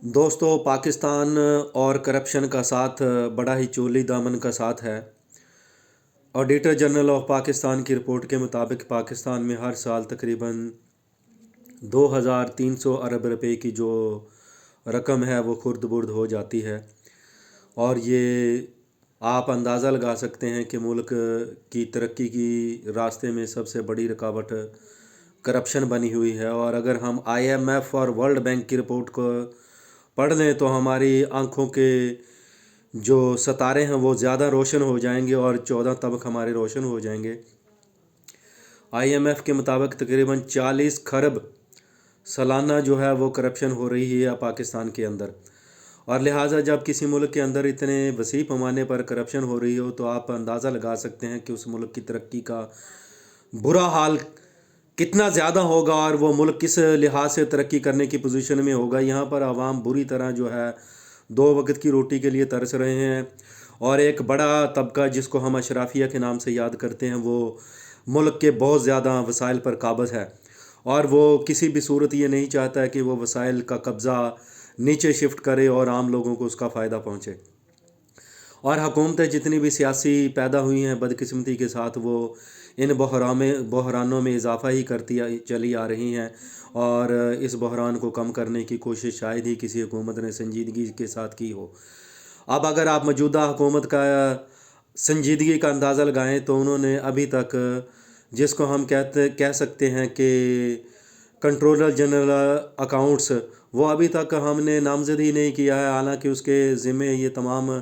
दोस्तों, पाकिस्तान और करप्शन का साथ बड़ा ही चोली दामन का साथ है। ऑडिटर जनरल ऑफ पाकिस्तान की रिपोर्ट के मुताबिक पाकिस्तान में हर साल तकरीबन 2300 अरब रुपए की जो रकम है वो खुर्द बुर्द हो जाती है। और ये आप अंदाज़ा लगा सकते हैं कि मुल्क की तरक्की की रास्ते में सबसे बड़ी रुकावट करप्शन बनी हुई है। और अगर हम IMF और वर्ल्ड बैंक की रिपोर्ट को पढ़ लें तो हमारी आंखों के जो सितारे हैं वो ज़्यादा रोशन हो जाएंगे और 14 तबक हमारे रोशन हो जाएंगे। IMF के मुताबिक तकरीबन 40 खरब सालाना जो है वो करप्शन हो रही है पाकिस्तान के अंदर। और लिहाजा जब किसी मुल्क के अंदर इतने वसी पैमाने पर करप्शन हो रही हो तो आप अंदाज़ा लगा सकते हैं कि उस मुल्क की तरक्की का बुरा हाल कितना ज़्यादा होगा और वो मुल्क किस लिहाज से तरक्की करने की पोजीशन में होगा। यहाँ पर आवाम बुरी तरह जो है 2 वक्त की रोटी के लिए तरस रहे हैं। और एक बड़ा तबका जिसको हम अशराफिया के नाम से याद करते हैं वो मुल्क के बहुत ज़्यादा वसाइल पर काबज़ है और वो किसी भी सूरत ये नहीं चाहता है कि वो वसाइल का कब्ज़ा नीचे शिफ्ट करे और आम लोगों को उसका फ़ायदा पहुँचे। और हुकूमतें जितनी भी सियासी पैदा हुई हैं बदकिस्मती के साथ वो इन बहरानों में इजाफ़ा ही करती चली आ रही हैं। और इस बहरान को कम करने की कोशिश शायद ही किसी हुकूमत ने संजीदगी के साथ की हो। अब अगर आप मौजूदा हुकूमत का संजीदगी का अंदाज़ा लगाएं तो उन्होंने अभी तक जिसको हम कह सकते हैं कि कंट्रोलर जनरल अकाउंट्स वो अभी तक हमने नामज़द ही नहीं किया है। हालांकि उसके ज़िम्मे ये तमाम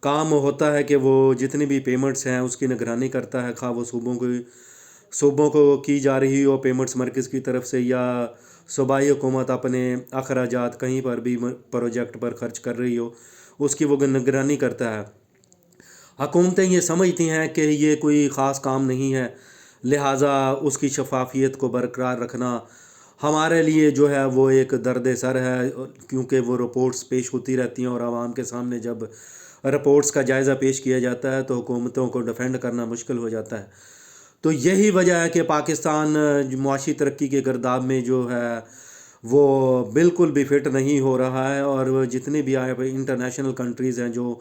काम होता है कि वो जितनी भी पेमेंट्स हैं उसकी निगरानी करता है, खा वो सूबों को की जा रही हो पेमेंट्स मरकज़ की तरफ से या सूबाई हुकूमत अपने अखराजात कहीं पर भी प्रोजेक्ट पर खर्च कर रही हो उसकी वो निगरानी करता है। हुकूमतें ये समझती हैं कि ये कोई ख़ास काम नहीं है, लिहाजा उसकी शफाफियत को बरकरार रखना हमारे लिए जो है वो एक दर्द सर है। क्योंकि वो रिपोर्ट्स पेश होती रहती हैं और आवाम के सामने जब रिपोर्ट्स का जायज़ा पेश किया जाता है तो हुकूमतों को डिफेंड करना मुश्किल हो जाता है। तो यही वजह है कि पाकिस्तान मुआशी तरक्की के गर्दाब में जो है वो बिल्कुल भी फिट नहीं हो रहा है। और जितनी भी इंटरनेशनल कंट्रीज़ हैं जो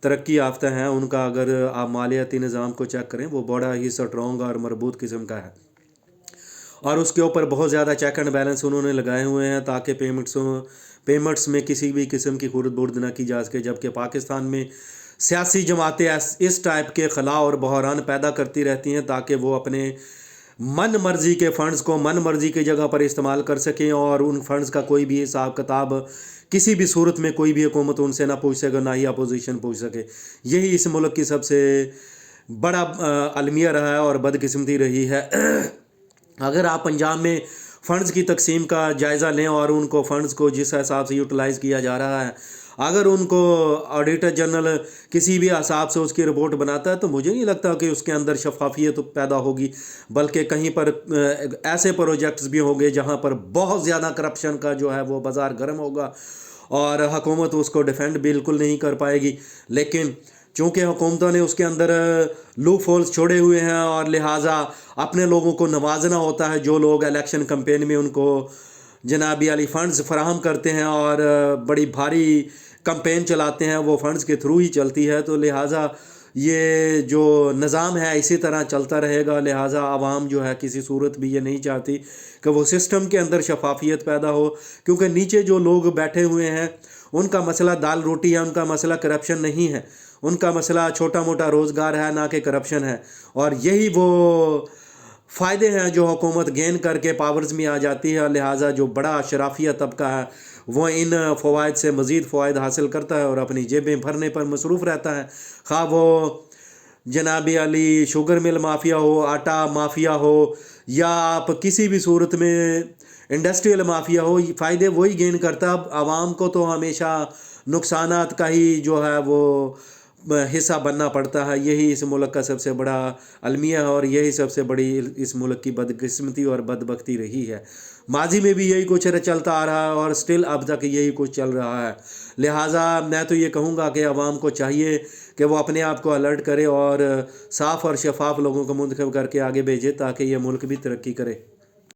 तरक्की याफ्ता हैं उनका अगर आप मालियाती निज़ाम को चेक करें वो बड़ा ही स्ट्रॉन्ग और मजबूत किस्म का है और उसके ऊपर बहुत ज़्यादा चेक एंड बैलेंस उन्होंने लगाए हुए हैं ताकि पेमेंट्स में किसी भी किस्म की खुर्द बुर्द ना की जा सके। जबकि पाकिस्तान में सियासी जमातें इस टाइप के खला और बहरान पैदा करती रहती हैं ताकि वो अपने मन मर्ज़ी के फ़ंड्स को मन मर्ज़ी की जगह पर इस्तेमाल कर सकें और उन फ़ंड्स का कोई भी हिसाब किताब किसी भी सूरत में कोई भी हुकूमत उनसे ना पूछ सके, ना ही अपोजिशन पूछ सके। यही इस मुल्क की सबसे बड़ा अलमिया रहा है और बदकिस्मती रही है। अगर आप पंजाब में फ़ंड्स की तकसीम का जायज़ा लें और उनको फ़ंड्स को जिस हिसाब से यूटिलाइज़ किया जा रहा है अगर उनको ऑडिटर जनरल किसी भी हिसाब से उसकी रिपोर्ट बनाता है तो मुझे नहीं लगता कि उसके अंदर शफाफियत पैदा होगी, बल्कि कहीं पर ऐसे प्रोजेक्ट्स भी होंगे जहां पर बहुत ज़्यादा करप्शन का जो है वो बाज़ार गर्म होगा और हुकूमत उसको डिफेंड बिल्कुल नहीं कर पाएगी। लेकिन चूँकि हुकूमतों ने उसके अंदर लूप होल्स छोड़े हुए हैं और लिहाजा अपने लोगों को नवाजना होता है जो लोग इलेक्शन कैंपेन में उनको जनाबी वाली फ़ंड्स फराहम करते हैं और बड़ी भारी कैंपेन चलाते हैं वो फ़ंड्स के थ्रू ही चलती है। तो लिहाजा ये जो निज़ाम है इसी तरह चलता रहेगा। लिहाजा आवाम जो है किसी सूरत भी ये नहीं चाहती कि वो सिस्टम के अंदर शफाफियत पैदा हो, क्योंकि नीचे जो लोग बैठे हुए हैं उनका मसला दाल रोटी है, उनका मसला करप्शन नहीं है, उनका मसला छोटा मोटा रोज़गार है ना कि करप्शन है। और यही वो फ़ायदे हैं जो हुकूमत गेन करके पावर्स में आ जाती है। लिहाजा जो बड़ा अशराफिया तबका है वो इन फ़वाइद से मज़ीद फ़वाइद हासिल करता है और अपनी जेबें भरने पर मसरूफ़ रहता है। खा वो जनाबी अली शुगर मिल माफिया हो, आटा माफिया हो या आप किसी भी सूरत में इंडस्ट्रियल माफिया हो, फ़ायदे वही गेन करता है। आवाम को तो हमेशा नुकसानात का ही जो है वो हिस्सा बनना पड़ता है। यही इस मुल्क का सबसे बड़ा अलमिया है और यही सबसे बड़ी इस मुल्क की बदकिस्मती और बदबख्ती रही है। माजी में भी यही कुछ चलता आ रहा है और स्टिल अब तक यही कुछ चल रहा है। लिहाजा मैं तो ये कहूँगा कि आवाम को चाहिए कि वो अपने आप को अलर्ट करे और साफ़ और शफाफ लोगों को मुंतखब करके आगे भेजे ताकि ये मुल्क भी तरक्की करे।